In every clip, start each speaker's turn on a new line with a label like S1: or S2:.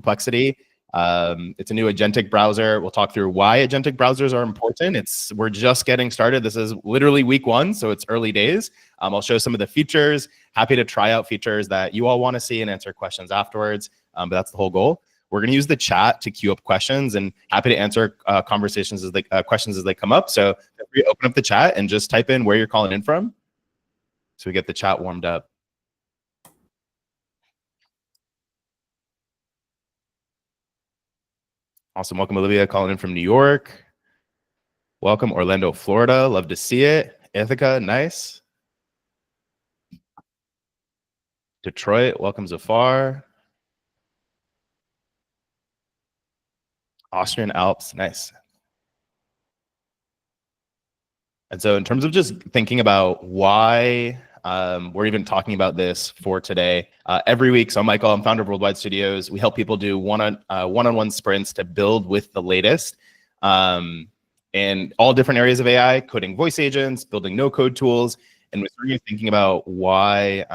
S1: Perplexity. It's a new agentic browser. We'll talk through why agentic browsers are important. We're just getting started. This is literally week 1, so it's early days. I'll show some of the features. Happy to try out features that you all want to see and answer questions afterwards. But that's the whole goal. We're going to use the chat to queue up questions, and happy to answer questions as they come up. So feel free to open up the chat and just type in where you're calling in from, so we get the chat warmed up. Awesome. Welcome, Olivia, calling in from New York. Welcome, Orlando, Florida. Love to see it. Ithaca, nice. Detroit, welcome, Zafar. Austrian Alps, nice. And so in terms of just thinking about why we're even talking about this for today, every week, so I'm Michael, I'm founder of Worldwide Studios. We help people do one-on-one sprints to build with the latest in all different areas of AI, coding voice agents, building no-code tools. And we're starting thinking about why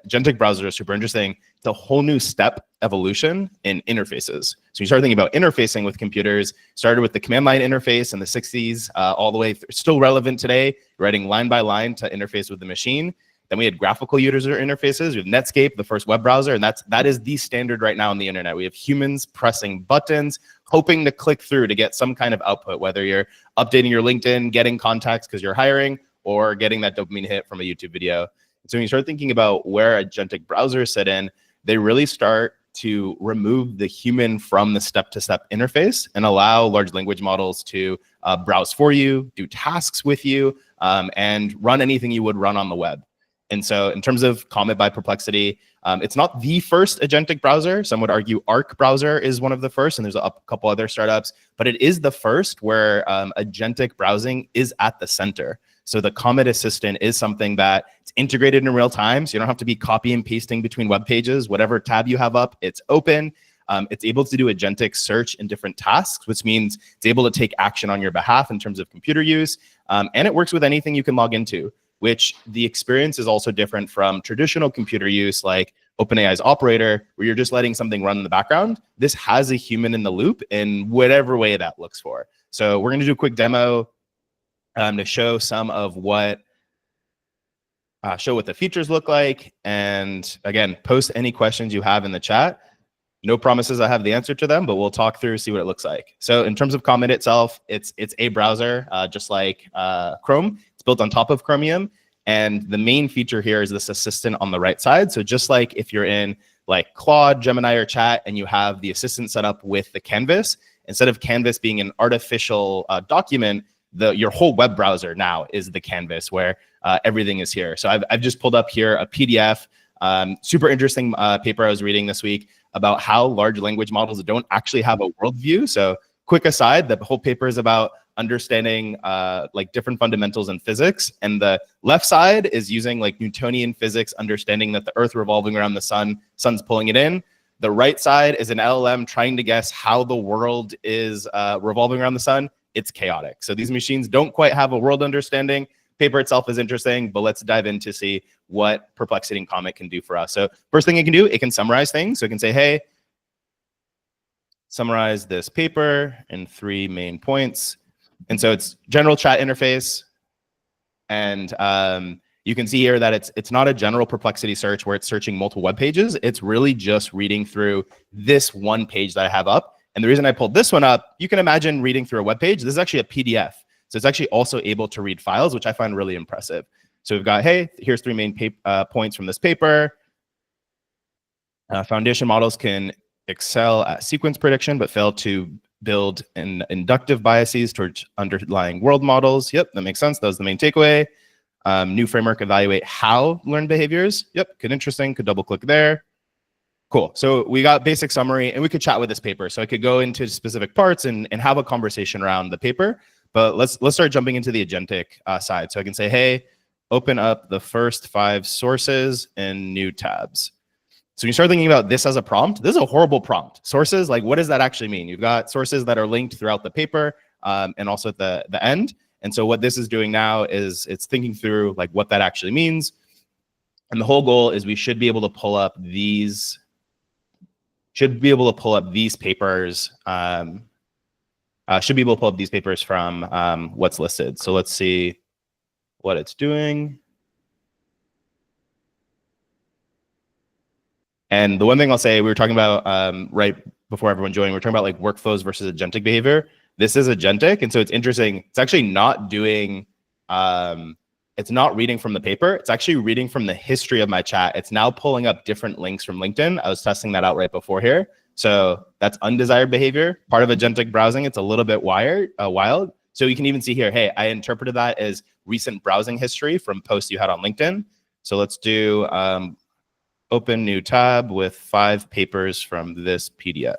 S1: agentic browsers are super interesting. It's a whole new step evolution in interfaces. So you start thinking about interfacing with computers, started with the command line interface in the 60s, all the way through, still relevant today, writing line by line to interface with the machine. Then we had graphical user interfaces. We have Netscape, the first web browser, and that is the standard right now on the internet. We have humans pressing buttons, hoping to click through to get some kind of output, whether you're updating your LinkedIn, getting contacts because you're hiring, or getting that dopamine hit from a YouTube video. So when you start thinking about where agentic browsers sit in, they really start to remove the human from the step-to-step interface and allow large language models to browse for you, do tasks with you, and run anything you would run on the web. And so in terms of Comet by Perplexity, it's not the first agentic browser. Some would argue Arc browser is one of the first, and there's a couple other startups, but it is the first where agentic browsing is at the center. So the Comet Assistant is something that it's integrated in real time, so you don't have to be copy and pasting between web pages. Whatever tab you have up, it's open. It's able to do agentic search in different tasks, which means it's able to take action on your behalf in terms of computer use. And it works with anything you can log into, which the experience is also different from traditional computer use like OpenAI's Operator, where you're just letting something run in the background. This has a human in the loop in whatever way that looks for. So we're going to do a quick demo to show some of what the features look like. And again, post any questions you have in the chat. No promises I have the answer to them, but we'll talk through, see what it looks like. So in terms of Comet itself, it's a browser, just like Chrome. It's built on top of Chromium. And the main feature here is this assistant on the right side. So just like if you're in like Claude, Gemini, or Chat, and you have the assistant set up with the canvas, instead of canvas being an artificial document, your whole web browser now is the canvas where everything is here. So I've just pulled up here a PDF, super interesting paper I was reading this week about how large language models don't actually have a worldview. So quick aside, the whole paper is about understanding like different fundamentals in physics. And the left side is using like Newtonian physics, understanding that the Earth revolving around the sun's pulling it in. The right side is an LLM trying to guess how the world is revolving around the sun. It's chaotic. So these machines don't quite have a world understanding. Paper itself is interesting, but let's dive in to see what Perplexity and Comet can do for us. So first thing it can do, it can summarize things. So it can say, hey, summarize this paper in 3 main points. And so it's general chat interface. And you can see here that it's not a general Perplexity search where it's searching multiple web pages. It's really just reading through this one page that I have up. And the reason I pulled this one up, you can imagine reading through a web page. This is actually a PDF. So it's actually also able to read files, which I find really impressive. So we've got, hey, here's 3 main points from this paper. Foundation models can excel at sequence prediction, but fail to build inductive biases towards underlying world models. Yep, that makes sense. That was the main takeaway. New framework evaluate how learned behaviors. Yep, good, interesting. Could double click there. Cool. So we got basic summary, and we could chat with this paper. So I could go into specific parts and have a conversation around the paper. But let's start jumping into the agentic side. So I can say, hey, open up the first 5 sources in new tabs. So when you start thinking about this as a prompt, this is a horrible prompt. Sources, like what does that actually mean? You've got sources that are linked throughout the paper and also at the end. And so what this is doing now is it's thinking through like what that actually means. And the whole goal is we should be able to pull up these should be able to pull up these papers. Should be able to pull up these papers from what's listed. So let's see what it's doing. And the one thing I'll say, we were talking about right before everyone joined, we were talking about like workflows versus agentic behavior. This is agentic, and so it's interesting. It's actually not doing, it's not reading from the paper. It's actually reading from the history of my chat. It's now pulling up different links from LinkedIn. I was testing that out right before here. So that's undesired behavior. Part of agentic browsing, it's a little bit wild. So you can even see here, hey, I interpreted that as recent browsing history from posts you had on LinkedIn. So let's do open new tab with 5 papers from this PDF.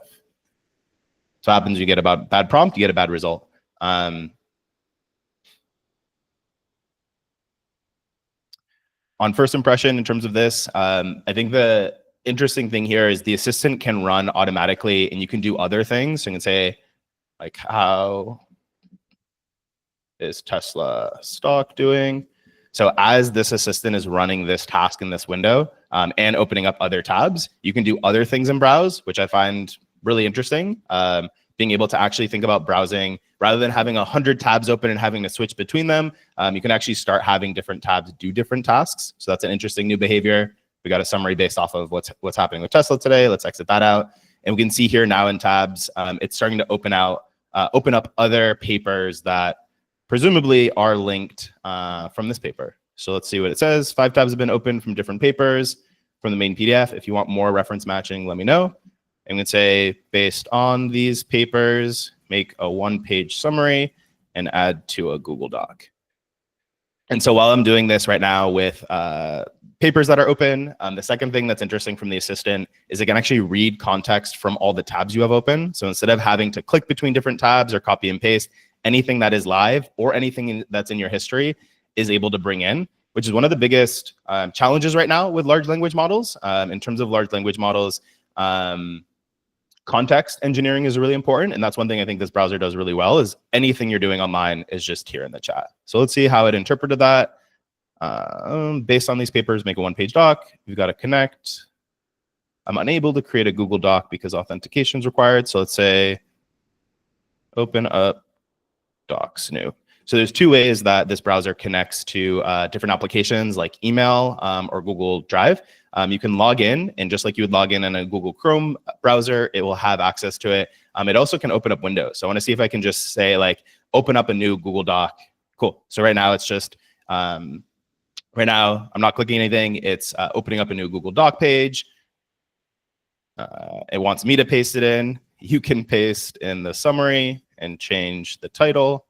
S1: So what happens, you get a bad prompt, you get a bad result. On first impression, in terms of this, I think the interesting thing here is the assistant can run automatically, and you can do other things. So you can say, like, how is Tesla stock doing? So as this assistant is running this task in this window and opening up other tabs, you can do other things in browse, which I find really interesting. Being able to actually think about browsing rather than having 100 tabs open and having to switch between them, you can actually start having different tabs do different tasks. So that's an interesting new behavior. We got a summary based off of what's happening with Tesla today. Let's exit that out. And we can see here now in tabs, it's starting to open up other papers that presumably are linked from this paper. So let's see what it says. 5 tabs have been opened from different papers from the main PDF. If you want more reference matching, let me know. I'm going to say, based on these papers, make a 1-page summary and add to a Google Doc. And so while I'm doing this right now with papers that are open, the second thing that's interesting from the assistant is it can actually read context from all the tabs you have open. So instead of having to click between different tabs or copy and paste, anything that is live or anything that's in your history is able to bring in, which is one of the biggest challenges right now with large language models. In terms of large language models, context engineering is really important. And that's one thing I think this browser does really well, is anything you're doing online is just here in the chat. So let's see how it interpreted that. Based on these papers, make a 1-page doc. You've got to connect. I'm unable to create a Google Doc because authentication is required. So let's say, open up Docs new. So there's 2 ways that this browser connects to different applications like email or Google Drive. You can log in, and just like you would log in a Google Chrome browser, it will have access to it. It also can open up Windows. So I want to see if I can just say, like, open up a new Google Doc. Cool. So right now it's just, right now I'm not clicking anything. It's opening up a new Google Doc page. It wants me to paste it in. You can paste in the summary and change the title.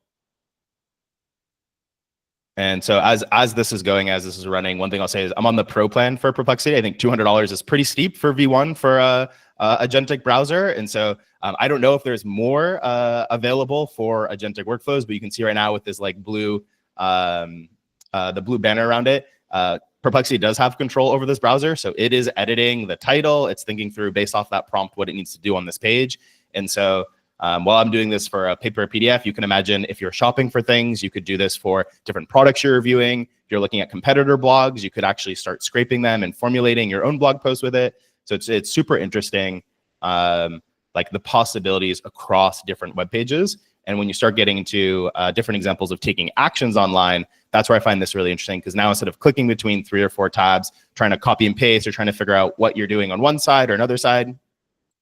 S1: And so as this is going, as this is running, one thing I'll say is I'm on the pro plan for Perplexity. I think $200 is pretty steep for V1 for a agentic browser. And so I don't know if there's more available for agentic workflows, but you can see right now with this like blue, the blue banner around it, Perplexity does have control over this browser. So it is editing the title. It's thinking through based off that prompt what it needs to do on this page. And so while I'm doing this for a paper or PDF, you can imagine if you're shopping for things, you could do this for different products you're reviewing. If you're looking at competitor blogs, you could actually start scraping them and formulating your own blog post with it. So it's super interesting, like the possibilities across different web pages. And when you start getting into different examples of taking actions online, that's where I find this really interesting, because now instead of clicking between 3 or 4 tabs, trying to copy and paste or trying to figure out what you're doing on one side or another side,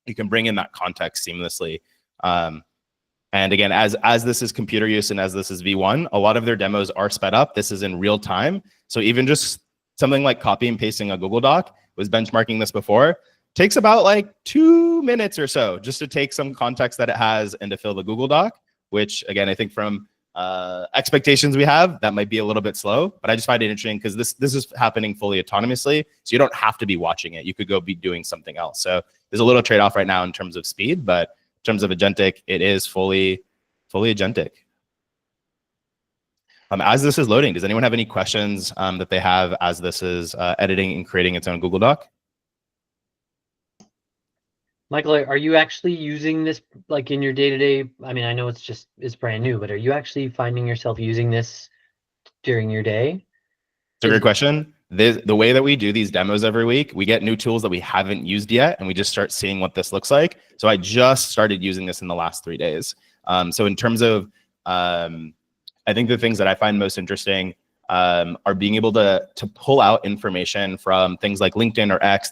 S1: you can bring in that context seamlessly. And again, as this is computer use and as this is V1, a lot of their demos are sped up. This is in real time. So even just something like copy and pasting a Google Doc, was benchmarking this before, takes about like 2 minutes or so just to take some context that it has and to fill the Google Doc, which again, I think from expectations we have, that might be a little bit slow, but I just find it interesting because this is happening fully autonomously. So you don't have to be watching it. You could go be doing something else. So there's a little trade-off right now in terms of speed, but in terms of agentic, it is fully agentic. As this is loading, does anyone have any questions that they have as this is editing and creating its own Google Doc?
S2: Michael, are you actually using this like in your day-to-day? I mean, I know it's brand new, but are you actually finding yourself using this during your day?
S1: It's a great question. the way that we do these demos every week, we get new tools that we haven't used yet, and we just start seeing what this looks like. So I just started using this in the last 3 days. So in terms of, I think the things that I find most interesting are being able to pull out information from things like LinkedIn or X,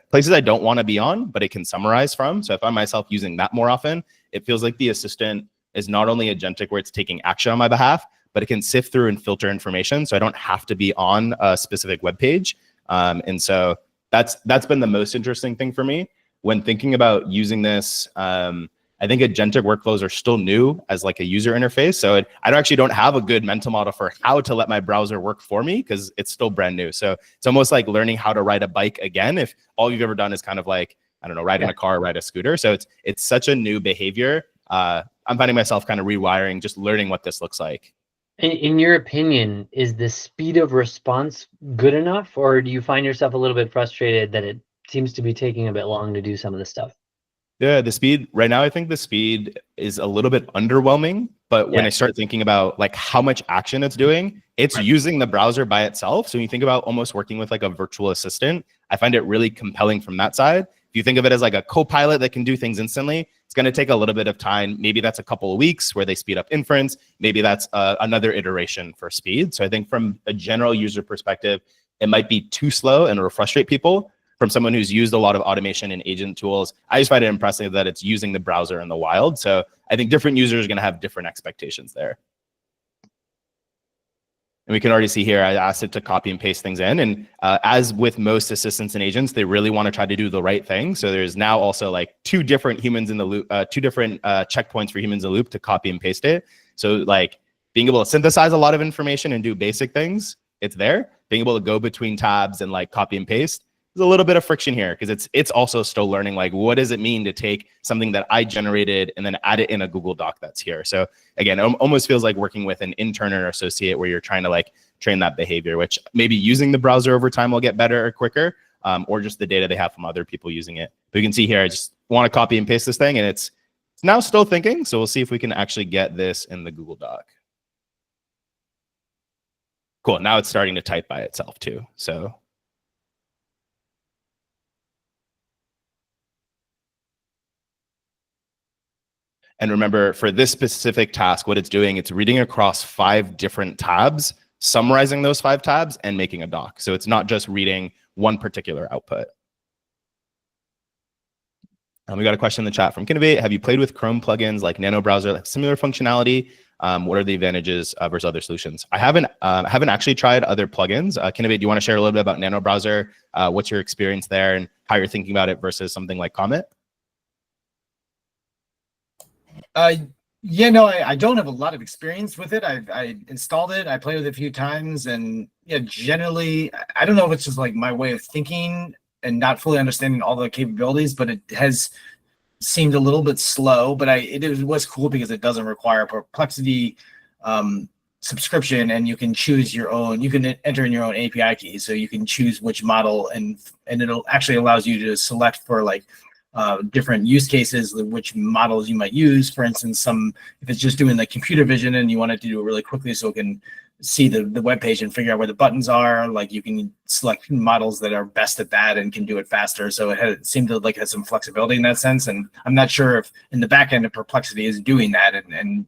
S1: places I don't want to be on, but it can summarize from. So I find myself using that more often. It feels like the assistant is not only agentic where it's taking action on my behalf, but it can sift through and filter information, so I don't have to be on a specific web page. And so that's been the most interesting thing for me when thinking about using this. I think agentic workflows are still new as like a user interface. So I actually don't have a good mental model for how to let my browser work for me because it's still brand new. So it's almost like learning how to ride a bike again, if all you've ever done is kind of like, I don't know, ride in a car, ride a scooter. So it's such a new behavior. I'm finding myself kind of rewiring, just learning what this looks like.
S2: In your opinion, is the speed of response good enough, or do you find yourself a little bit frustrated that it seems to be taking a bit long to do some of the stuff?
S1: Yeah, the speed right now, I think the speed is a little bit underwhelming. But when I start thinking about like how much action it's doing, it's using the browser by itself. So when you think about almost working with like a virtual assistant, I find it really compelling from that side. If you think of it as like a co-pilot that can do things instantly, it's going to take a little bit of time. Maybe that's a couple of weeks where they speed up inference. Maybe that's another iteration for speed. So I think from a general user perspective, it might be too slow and it'll frustrate people. From someone who's used a lot of automation and agent tools, I just find it impressive that it's using the browser in the wild. So I think different users are going to have different expectations there. And we can already see here, I asked it to copy and paste things in. And as with most assistants and agents, they really want to try to do the right thing. So there's now also like two different humans in the loop, two different checkpoints for humans in the loop to copy and paste it. So like being able to synthesize a lot of information and do basic things, it's there. Being able to go between tabs and like copy and paste, there's a little bit of friction here because it's also still learning like what does it mean to take something that I generated and then add it in a Google Doc that's here. So again, it almost feels like working with an intern or associate where you're trying to like train that behavior, which maybe using the browser over time will get better or quicker, or just the data they have from other people using it. But you can see here, I just want to copy and paste this thing and it's now still thinking. So we'll see if we can actually get this in the Google Doc. Cool, now it's starting to type by itself too. So and remember, for this specific task, what it's doing, it's reading across 5 different tabs, summarizing those 5 tabs, and making a doc. So it's not just reading one particular output. We got a question in the chat from Kinnovate. Have you played with Chrome plugins like Nano Browser, like similar functionality? What are the advantages versus other solutions? I haven't actually tried other plugins. Kinnovate, do you want to share a little bit about Nano Browser? What's your experience there and how you're thinking about it versus something like Comet?
S3: Yeah, no, I don't have a lot of experience with it. I installed it, I played with it a few times, and yeah, generally, I don't know if it's just like my way of thinking and not fully understanding all the capabilities, but it has seemed a little bit slow. But it was cool because it doesn't require a Perplexity subscription, and you can choose your own. You can enter in your own API key, so you can choose which model, and it'll actually allows you to select for like different use cases, which models you might use. For instance, if it's just doing the computer vision and you want it to do it really quickly so it can see the web page and figure out where the buttons are, like you can select models that are best at that and can do it faster. So it seemed to like have some flexibility in that sense. And I'm not sure if in the back end of Perplexity is doing that and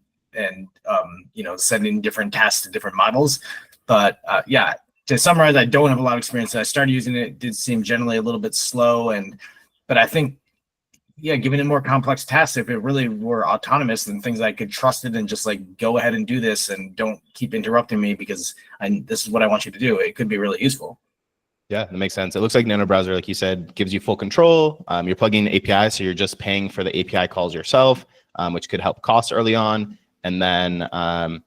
S3: you know, sending different tasks to different models. But yeah, to summarize, I don't have a lot of experience. I started using it. It did seem generally a little bit slow, but I think, yeah, giving it more complex tasks, if it really were autonomous and things I could trust it and just like go ahead and do this and don't keep interrupting me because this is what I want you to do, it could be really useful.
S1: Yeah, that makes sense. It looks like Nano Browser, like you said, gives you full control. You're plugging in API, so you're just paying for the API calls yourself, which could help costs early on. And then I'd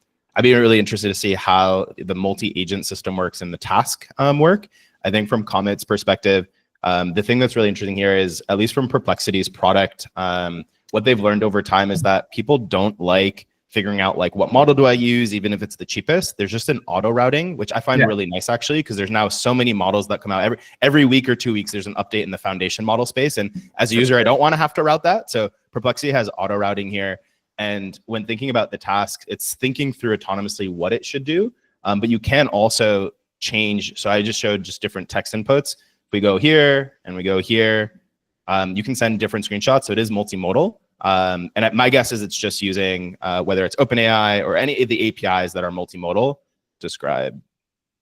S1: be really interested to see how the multi-agent system works and the task work. I think from Comet's perspective, the thing that's really interesting here is, at least from Perplexity's product, what they've learned over time is that people don't like figuring out like what model do I use, even if it's the cheapest. There's just an auto routing, which I find really nice actually, because there's now so many models that come out every week or 2 weeks. There's an update in the foundation model space, and as a user, I don't want to have to route that. So Perplexity has auto routing here, and when thinking about the task, it's thinking through autonomously what it should do. But you can also change. So I just showed just different text inputs. If we go here and we go here, you can send different screenshots. So it is multimodal. And my guess is it's just using whether it's OpenAI or any of the APIs that are multimodal. Describe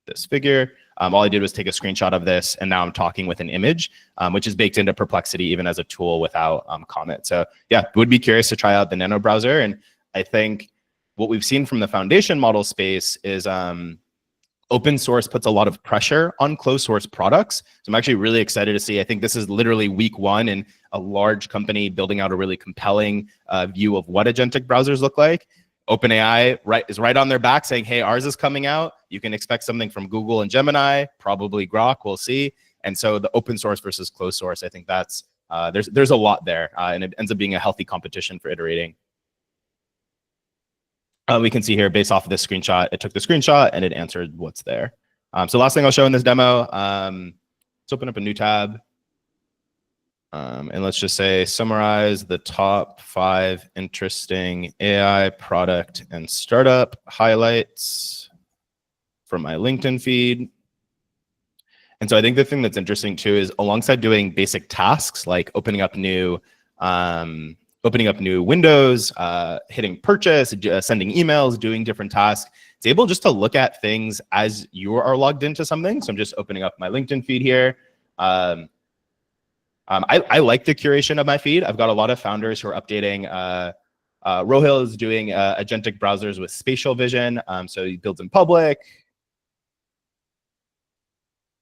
S1: this figure. All I did was take a screenshot of this, and now I'm talking with an image, which is baked into Perplexity even as a tool without Comet. So yeah, would be curious to try out the Nano browser. And I think what we've seen from the foundation model space is open source puts a lot of pressure on closed source products. So I'm actually really excited to see, I think this is literally week one in a large company building out a really compelling view of what agentic browsers look like. OpenAI is right on their back saying, hey, ours is coming out. You can expect something from Google and Gemini, probably Grok, we'll see. And so the open source versus closed source, I think that's, there's a lot there, and it ends up being a healthy competition for iterating. We can see here, based off of this screenshot, it took the screenshot and it answered what's there. So last thing I'll show in this demo, let's open up a new tab. And let's just say, summarize the top 5 interesting AI product and startup highlights from my LinkedIn feed. And so I think the thing that's interesting too is alongside doing basic tasks like opening up new windows, hitting purchase, sending emails, doing different tasks, it's able just to look at things as you are logged into something. So I'm just opening up my LinkedIn feed here. I like the curation of my feed. I've got a lot of founders who are updating. Rohil is doing agentic browsers with spatial vision. So he builds in public.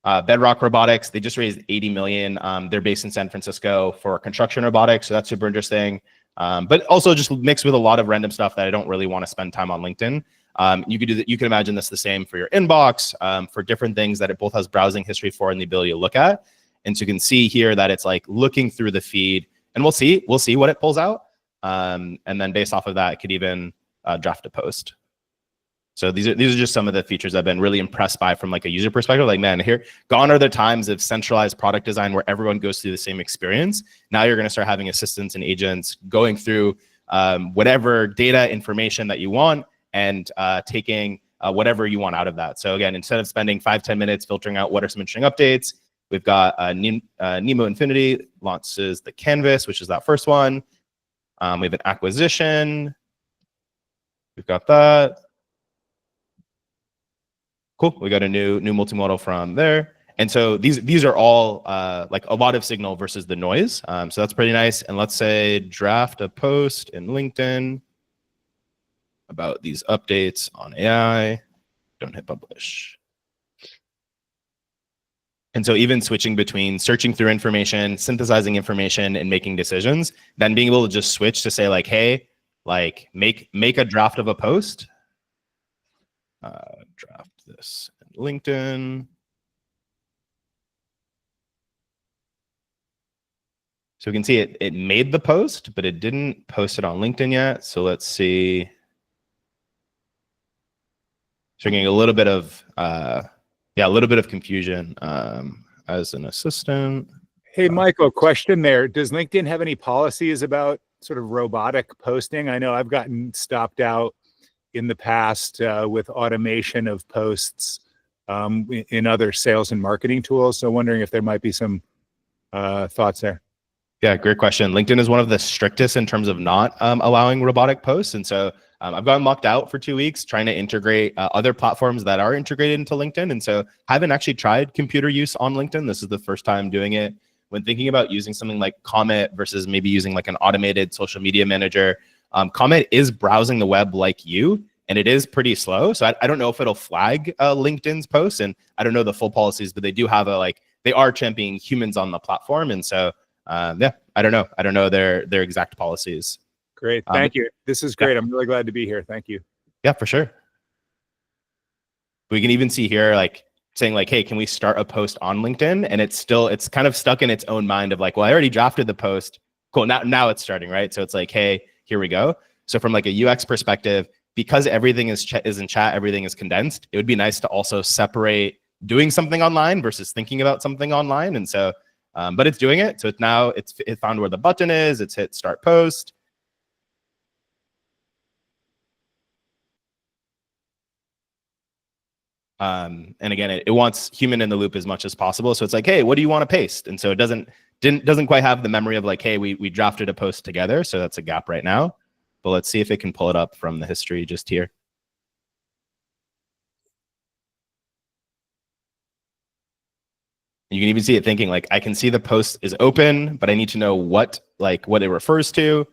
S1: Bedrock Robotics, they just raised 80 million. They're based in San Francisco for construction robotics. So that's super interesting. But also just mixed with a lot of random stuff that I don't really want to spend time on LinkedIn. You could do that. You can imagine this the same for your inbox, for different things that it both has browsing history for and the ability to look at. And so you can see here that it's like looking through the feed, and we'll see what it pulls out. And then based off of that, it could even draft a post. So these are just some of the features I've been really impressed by from like a user perspective. Like, man, gone are the times of centralized product design where everyone goes through the same experience. Now you're going to start having assistants and agents going through whatever data information that you want and taking whatever you want out of that. So again, instead of spending 5-10 minutes filtering out what are some interesting updates, we've got Nemo Infinity launches the canvas, which is that first one. We have an acquisition. We've got that. Cool. We got a new multimodal from there. And so these are all like a lot of signal versus the noise. So that's pretty nice. And let's say draft a post in LinkedIn about these updates on AI. Don't hit publish. And so even switching between searching through information, synthesizing information, and making decisions, then being able to just switch to say like, hey, like make a draft of a post. Draft this in LinkedIn. So we can see it made the post, but it didn't post it on LinkedIn yet. So let's see. So we're getting a little bit of confusion as an assistant.
S4: Hey, Michael, question there. Does LinkedIn have any policies about sort of robotic posting? I know I've gotten stopped out in the past with automation of posts in other sales and marketing tools. So wondering if there might be some thoughts there.
S1: Yeah, great question. LinkedIn is one of the strictest in terms of not allowing robotic posts. And so I've gotten locked out for 2 weeks trying to integrate other platforms that are integrated into LinkedIn. And so haven't actually tried computer use on LinkedIn. This is the first time doing it. When thinking about using something like Comet versus maybe using like an automated social media manager, Comet is browsing the web like you, and it is pretty slow. So I don't know if it'll flag LinkedIn's posts, and I don't know the full policies, but they do have they are championing humans on the platform. And so yeah, I don't know their exact policies.
S4: Great, thank you. This is great. Yeah. I'm really glad to be here. Thank you.
S1: Yeah, for sure. We can even see here, like saying like, hey, can we start a post on LinkedIn? And it's kind of stuck in its own mind of like, well, I already drafted the post. Cool, now it's starting, right? So it's like, hey, here we go. So from like a UX perspective, because everything is in chat, everything is condensed, it would be nice to also separate doing something online versus thinking about something online. And so, but it's doing it. So it found where the button is, it's hit start post. And again, it wants human in the loop as much as possible. So it's like, hey, what do you want to paste? And so it doesn't quite have the memory of like, hey, we drafted a post together. So that's a gap right now. But let's see if it can pull it up from the history just here. You can even see it thinking like, I can see the post is open, but I need to know what it refers to.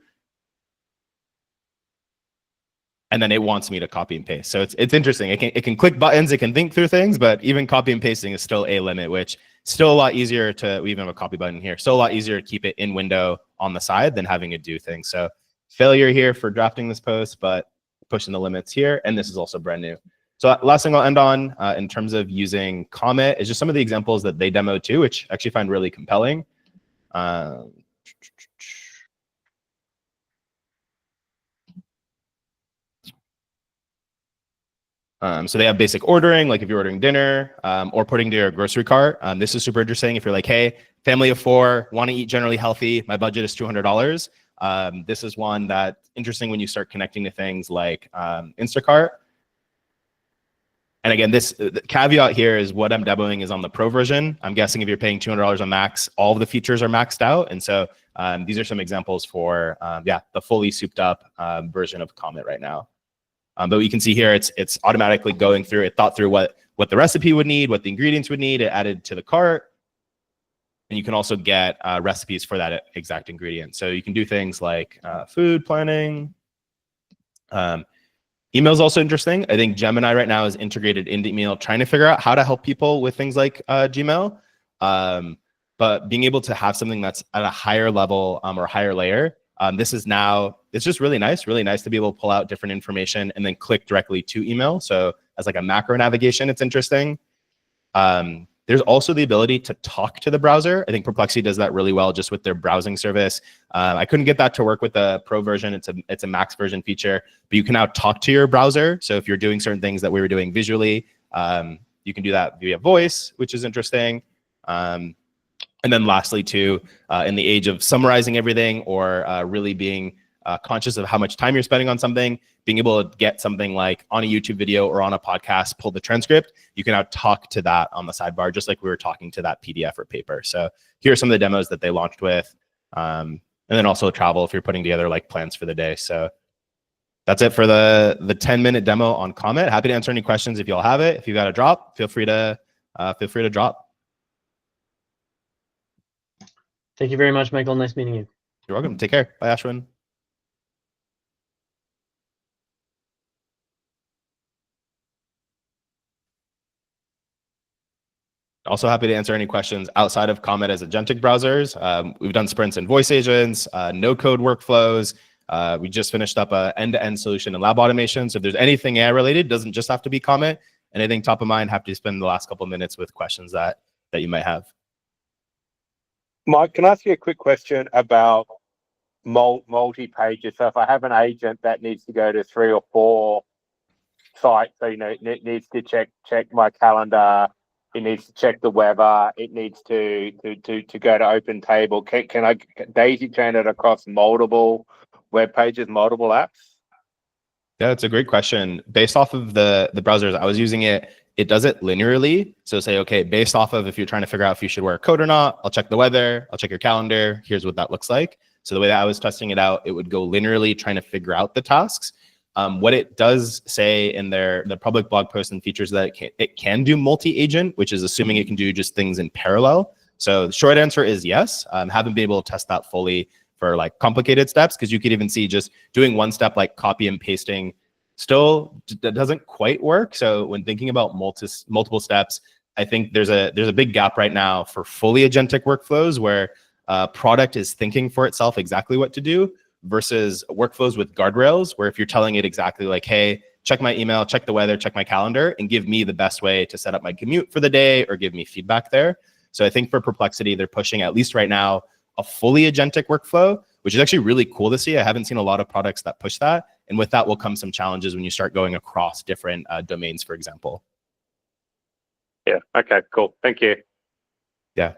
S1: And then it wants me to copy and paste. So it's interesting. It can click buttons, it can think through things, but even copy and pasting is still a limit, which still a lot easier to, we even have a copy button here, still a lot easier to keep it in window on the side than having it do things. So failure here for drafting this post, but pushing the limits here. And this is also brand new. So last thing I'll end on in terms of using Comet is just some of the examples that they demoed too, which I actually find really compelling. So they have basic ordering, like if you're ordering dinner or putting to your grocery cart. This is super interesting. If you're like, hey, family of 4, want to eat generally healthy, my budget is $200. This is one that's interesting when you start connecting to things like Instacart. And again, the caveat here is what I'm demoing is on the Pro version. I'm guessing if you're paying $200 on Max, all of the features are maxed out. And so these are some examples for the fully souped up version of Comet right now. But you can see here, it's automatically going through. It thought through what the recipe would need, what the ingredients would need. It added to the cart, and you can also get recipes for that exact ingredient. So you can do things like food planning. Email is also interesting. I think Gemini right now is integrated into email, trying to figure out how to help people with things like Gmail. But being able to have something that's at a higher level or higher layer. It's just really nice to be able to pull out different information and then click directly to email. So as like a macro navigation, it's interesting. There's also the ability to talk to the browser. I think Perplexity does that really well just with their browsing service. I couldn't get that to work with the Pro version. It's a Max version feature, but you can now talk to your browser. So if you're doing certain things that we were doing visually, you can do that via voice, which is interesting. And then lastly, too, in the age of summarizing everything or really being conscious of how much time you're spending on something, being able to get something like on a YouTube video or on a podcast, pull the transcript, you can now talk to that on the sidebar, just like we were talking to that PDF or paper. So here are some of the demos that they launched with. And then also travel if you're putting together like plans for the day. So that's it for the 10-minute demo on Comet. Happy to answer any questions if you all have it. If you got a drop, feel free to drop.
S2: Thank you very much, Michael. Nice meeting you.
S1: You're welcome. Take care. Bye, Ashwin. Also happy to answer any questions outside of Comet as agentic browsers. We've done sprints in voice agents, no-code workflows. We just finished up an end-to-end solution in lab automation. So if there's anything AI related, it doesn't just have to be Comet. Anything top of mind, happy to spend the last couple of minutes with questions that you might have.
S5: Mike, can I ask you a quick question about multi-pages? So if I have an agent that needs to go to 3 or 4 sites, so it needs to check my calendar, it needs to check the weather, it needs to go to Open Table. Can I daisy chain it across multiple web pages, multiple apps?
S1: Yeah, that's a great question. Based off of the browsers I was using, it does it linearly. So say, okay, based off of if you're trying to figure out if you should wear a coat or not, I'll check the weather, I'll check your calendar, here's what that looks like. So the way that I was testing it out, it would go linearly trying to figure out the tasks. What it does say in the public blog post and features that it can do multi-agent, which is assuming it can do just things in parallel. So the short answer is yes. Haven't been able to test that fully for like complicated steps, because you could even see just doing one step like copy and pasting still that doesn't quite work. So when thinking about multiple steps, I think there's a big gap right now for fully agentic workflows where product is thinking for itself exactly what to do versus workflows with guardrails, where if you're telling it exactly like, hey, check my email, check the weather, check my calendar, and give me the best way to set up my commute for the day or give me feedback there. So I think for Perplexity, they're pushing, at least right now, a fully agentic workflow, which is actually really cool to see. I haven't seen a lot of products that push that. And with that will come some challenges when you start going across different domains, for example.
S5: Yeah, okay, cool. Thank you.
S1: Yeah.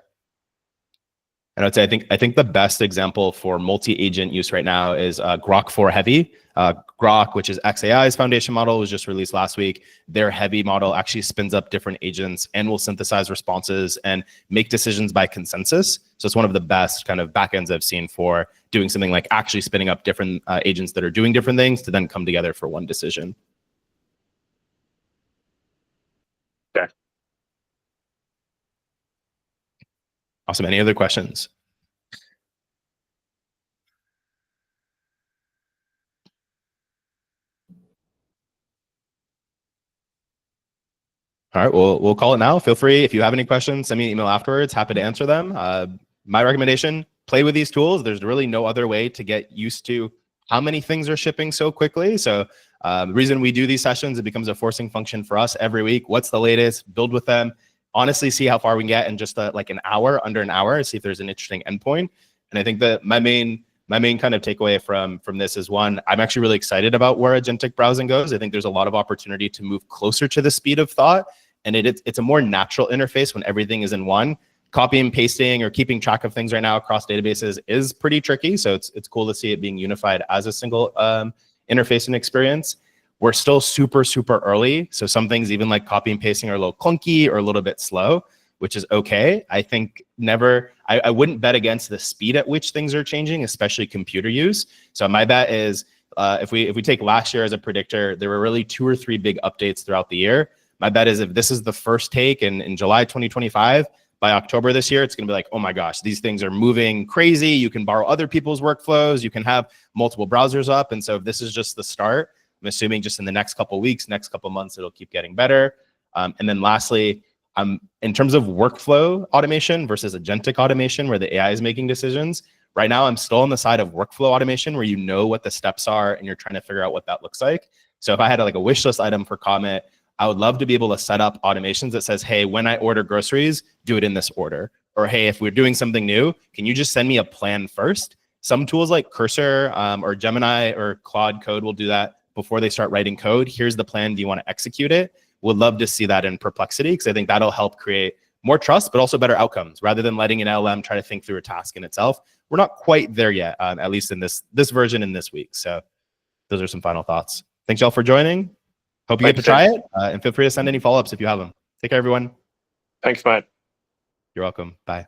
S1: And I'd say I think the best example for multi-agent use right now is Grok 4 Heavy. Grok, which is xAI's foundation model, was just released last week. Their Heavy model actually spins up different agents and will synthesize responses and make decisions by consensus. So it's one of the best kind of backends I've seen for doing something like actually spinning up different agents that are doing different things to then come together for one decision.
S5: Okay.
S1: Awesome. Any other questions? All right, we'll call it now. Feel free, if you have any questions, send me an email afterwards. Happy to answer them. My recommendation, play with these tools. There's really no other way to get used to how many things are shipping so quickly. So the reason we do these sessions, it becomes a forcing function for us every week. What's the latest? Build with them. Honestly, see how far we can get in just like an hour, under an hour, see if there's an interesting endpoint. And I think that my main kind of takeaway from this is, one, I'm actually really excited about where agentic browsing goes. I think there's a lot of opportunity to move closer to the speed of thought. And it's a more natural interface when everything is in one. Copying and pasting or keeping track of things right now across databases is pretty tricky. So it's cool to see it being unified as a single interface and experience. We're still super, super early. So some things, even like copy and pasting, are a little clunky or a little bit slow, which is okay. I think I wouldn't bet against the speed at which things are changing, especially computer use. So my bet is if we take last year as a predictor, there were really 2 or 3 big updates throughout the year. My bet is if this is the first take in July 2025, by October this year, it's going to be like, oh my gosh, these things are moving crazy. You can borrow other people's workflows. You can have multiple browsers up. And so if this is just the start, I'm assuming just in the next couple of weeks, next couple of months, it'll keep getting better. And then lastly, in terms of workflow automation versus agentic automation, where the AI is making decisions, right now I'm still on the side of workflow automation, where you know what the steps are and you're trying to figure out what that looks like. So if I had like a wish list item for Comet, I would love to be able to set up automations that says, hey, when I order groceries, do it in this order. Or hey, if we're doing something new, can you just send me a plan first? Some tools like Cursor or Gemini or Claude Code will do that before they start writing code. Here's the plan. Do you want to execute it? Would love to see that in Perplexity, because I think that'll help create more trust, but also better outcomes, rather than letting an LLM try to think through a task in itself. We're not quite there yet, at least in this version in this week. So those are some final thoughts. Thanks y'all for joining. Hope you get to try it, and feel free to send any follow-ups if you have them. Take care, everyone.
S5: Thanks, mate.
S1: You're welcome. Bye.